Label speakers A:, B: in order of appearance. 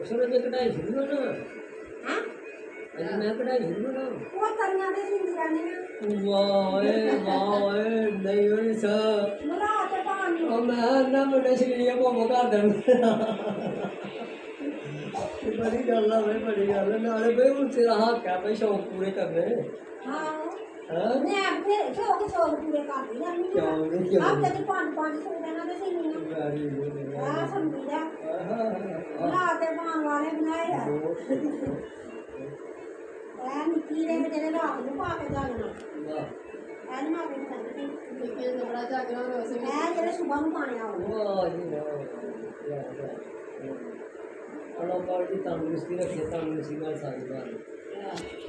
A: सूरज कढ़ाई शुरू ना अजी मैं कढ़ाई शुरू ना
B: वो करना दे सिंधी जाने ना
A: वाह नहीं होनी सा
B: मला आता पानी
A: और मैं ना बड़े श्रीया को मौका दम बड़ी गल है भाई बड़ी गल है नाले भाई उन तेरा हक है भाई शौक पूरे करने
B: हां
A: हां
B: मैं अपने शौक पूरे कर दिया
A: क्यों
B: आप तो 5-5 सौ देना दे सिंधी ना
A: गाड़ी
B: हां समझा मला आते पान वाले बनाए यार ਐਨ ਕੀਰੇ ਜਿਹੜੇ ਰਾਤ ਨੂੰ ਪਾ ਕੇ ਜਾਗਣਾ ਐਨ ਮਾਰ ਕੇ ਸਕਦੇ ਤੇ ਬੜਾ ਜਾਗਣਾ ਹੋ ਸੇ ਐ ਜਿਹੜੇ ਸਵੇਰ ਨੂੰ ਪਾਣੀ ਆਉਂਦਾ
A: ਵਾਹ ਜੀ ਵਾਹ ਅਲੋ ਬਾਡੀ ਤੰਦਰੁਸਤੀ ਰੱਖੇ ਤੰਦਰੁਸਤੀ ਨਾਲ ਸਾਰੀ ਬਾਤ